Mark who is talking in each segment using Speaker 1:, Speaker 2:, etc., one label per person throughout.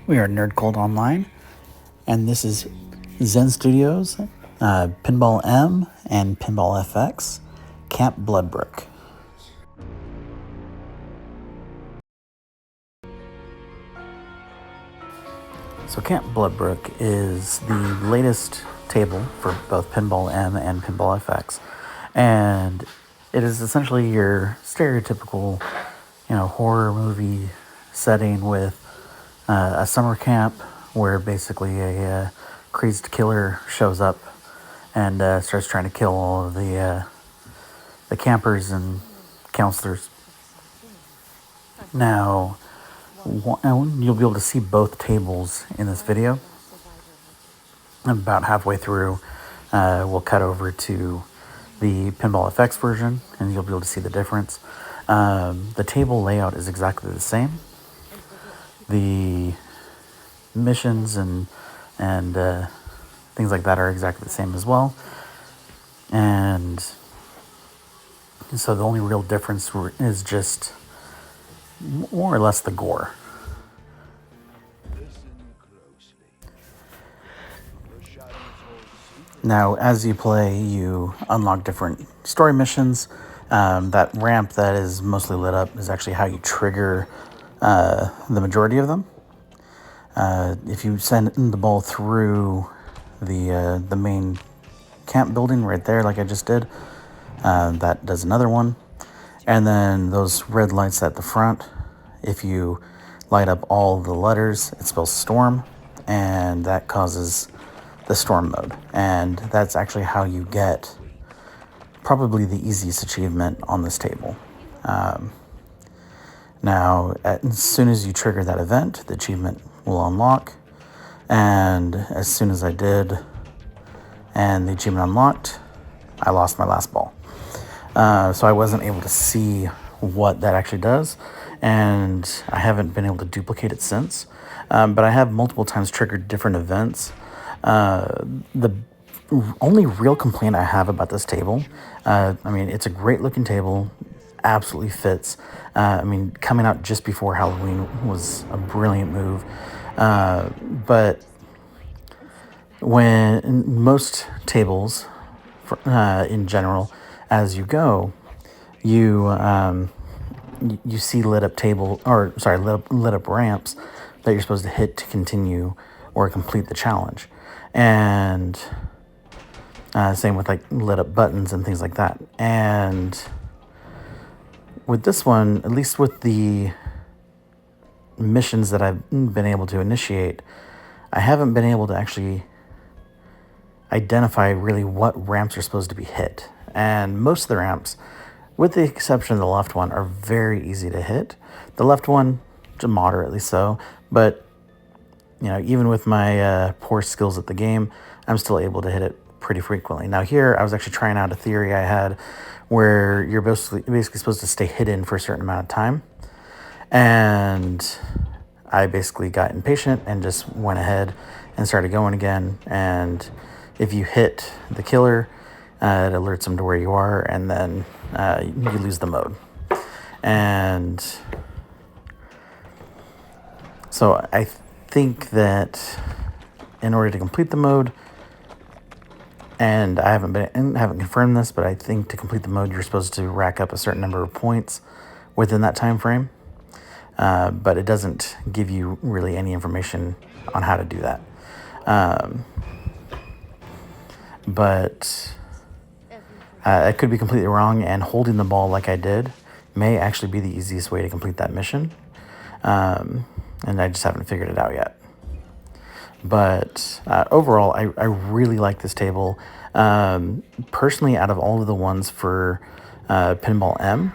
Speaker 1: We are Nerd Cold Online, and this is Zen Studios, Pinball M, and Pinball FX, Camp Bloodbrook. So Camp Bloodbrook is the latest table for both Pinball M and Pinball FX, and it is essentially your stereotypical, horror movie setting with a summer camp where basically a crazed killer shows up and starts trying to kill all of the campers and counselors. Now, you'll be able to see both tables in this video. About halfway through, we'll cut over to the Pinball FX version, and you'll be able to see the difference. The table layout is exactly the same. The missions and things like that are exactly the same as well. And so the only real difference is just more or less the gore. Now, as you play, you unlock different story missions. That ramp that is mostly lit up is actually how you trigger the majority of them. If you send the ball through the main camp building right there, like I just did, that does another one. And then those red lights at the front, if you light up all the letters, it spells storm, and that causes the storm mode. And that's actually how you get probably the easiest achievement on this table. Now, as soon as you trigger that event, the achievement will unlock. And as soon as I did, and the achievement unlocked, I lost my last ball. So I wasn't able to see what that actually does, and I haven't been able to duplicate it since. But I have multiple times triggered different events. The only real complaint I have about this table, it's a great looking table, absolutely fits. Coming out just before Halloween was a brilliant move. But when most tables, in general, as you go, you see lit up ramps that you're supposed to hit to continue or complete the challenge, and same with like lit up buttons and things like that. And with this one, at least with the missions that I've been able to initiate, I haven't been able to actually identify really what ramps are supposed to be hit. And most of the ramps, with the exception of the left one, are very easy to hit. The left one, moderately so, but even with my poor skills at the game, I'm still able to hit it pretty frequently. Now here, I was actually trying out a theory I had where you're basically supposed to stay hidden for a certain amount of time. And I basically got impatient and just went ahead and started going again. And if you hit the killer, it alerts them to where you are, and then you lose the mode. And so I think that in order to complete the mode, and I haven't confirmed this, but I think to complete the mode, you're supposed to rack up a certain number of points within that time frame. But it doesn't give you really any information on how to do that. But I could be completely wrong, and holding the ball like I did may actually be the easiest way to complete that mission. And I just haven't figured it out yet. But overall, I really like this table. Personally, out of all of the ones for Pinball M,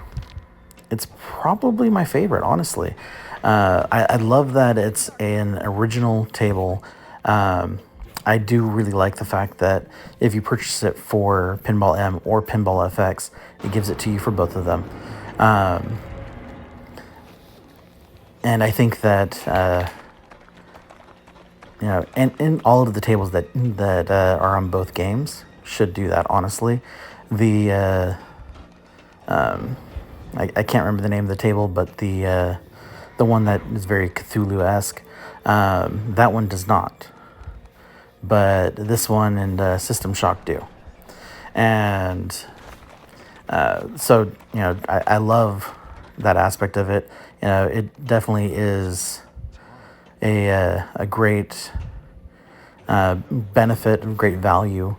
Speaker 1: it's probably my favorite, honestly. I love that it's an original table. I do really like the fact that if you purchase it for Pinball M or Pinball FX, it gives it to you for both of them. And I think that, and all of the tables that are on both games should do that, honestly. I can't remember the name of the table, but the the one that is very Cthulhu-esque. That one does not. But this one and System Shock do. And so, I love that aspect of it. It definitely is a great benefit, great value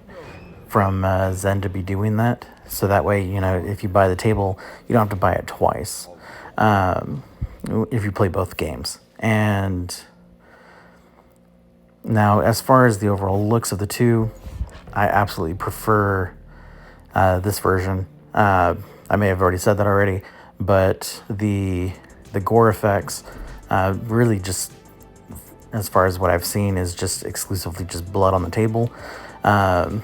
Speaker 1: from Zen to be doing that. So that way, if you buy the table, you don't have to buy it twice if you play both games. And now, as far as the overall looks of the two, I absolutely prefer this version. I may have already said that already, but the gore effects really just, as far as what I've seen, is just exclusively just blood on the table and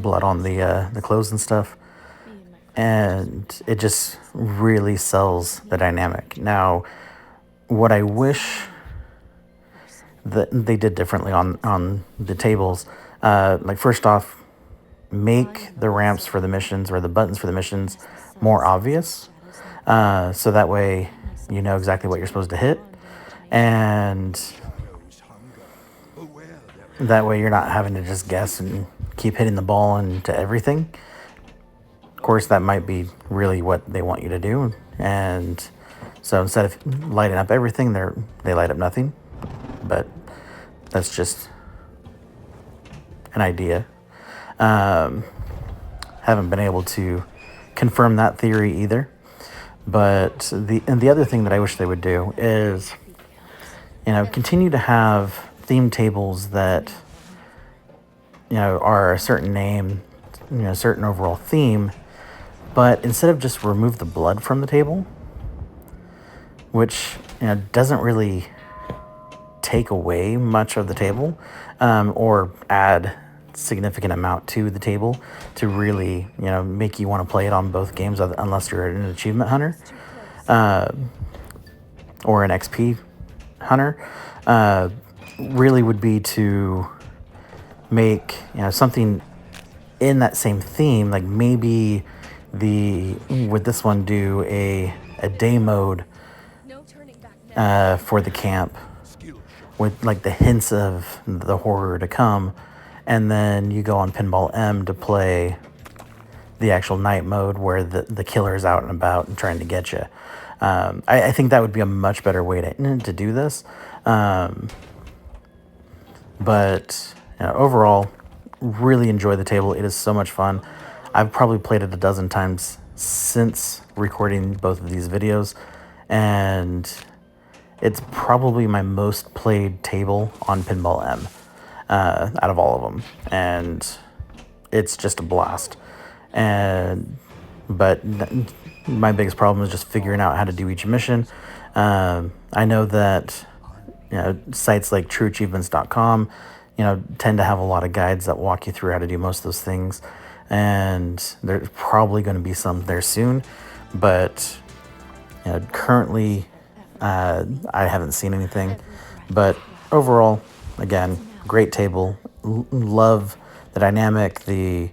Speaker 1: blood on the clothes and stuff. And it just really sells the dynamic. Now, what I wish that they did differently on the tables, like first off, make the ramps for the missions or the buttons for the missions more obvious, so that way you know exactly what you're supposed to hit, and that way you're not having to just guess and keep hitting the ball into everything. Of course, that might be really what they want you to do, and so instead of lighting up everything, they light up nothing. But that's just an idea. Haven't been able to confirm that theory either. But the other thing that I wish they would do is, continue to have theme tables that, are a certain name, certain overall theme, but instead of just remove the blood from the table, which, doesn't really take away much of the table, or add significant amount to the table to really, make you want to play it on both games, unless you're an achievement hunter, or an XP hunter, really would be to make, something in that same theme, like maybe with this one do a day mode for the camp, with like the hints of the horror to come, and then you go on Pinball M to play the actual night mode where the killer is out and about and trying to get you. I think that would be a much better way to do this. But overall, really enjoy the table. It is so much fun. I've probably played it a dozen times since recording both of these videos, and it's probably my most played table on Pinball M out of all of them, and it's just a blast. But my biggest problem is just figuring out how to do each mission. I know that sites like trueachievements.com tend to have a lot of guides that walk you through how to do most of those things, and there's probably going to be some there soon, but currently I haven't seen anything. But overall, again, great table. Love the dynamic, the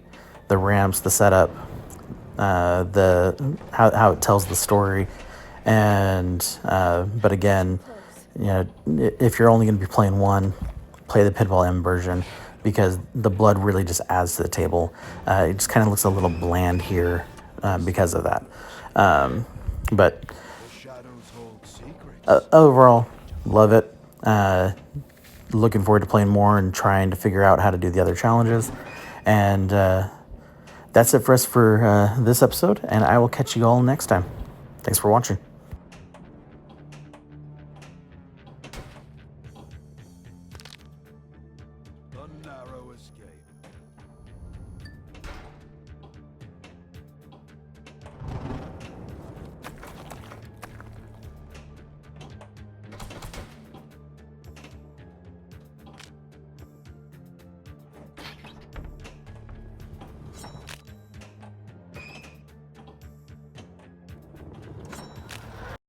Speaker 1: ramps, the setup, how it tells the story, and but again, if you're only going to be playing one, play the Pinball M version, because the blood really just adds to the table. It just kind of looks a little bland here because of that. But overall, love it. Looking forward to playing more and trying to figure out how to do the other challenges. And that's it for us for this episode, and I will catch you all next time. Thanks for watching.
Speaker 2: A narrow escape.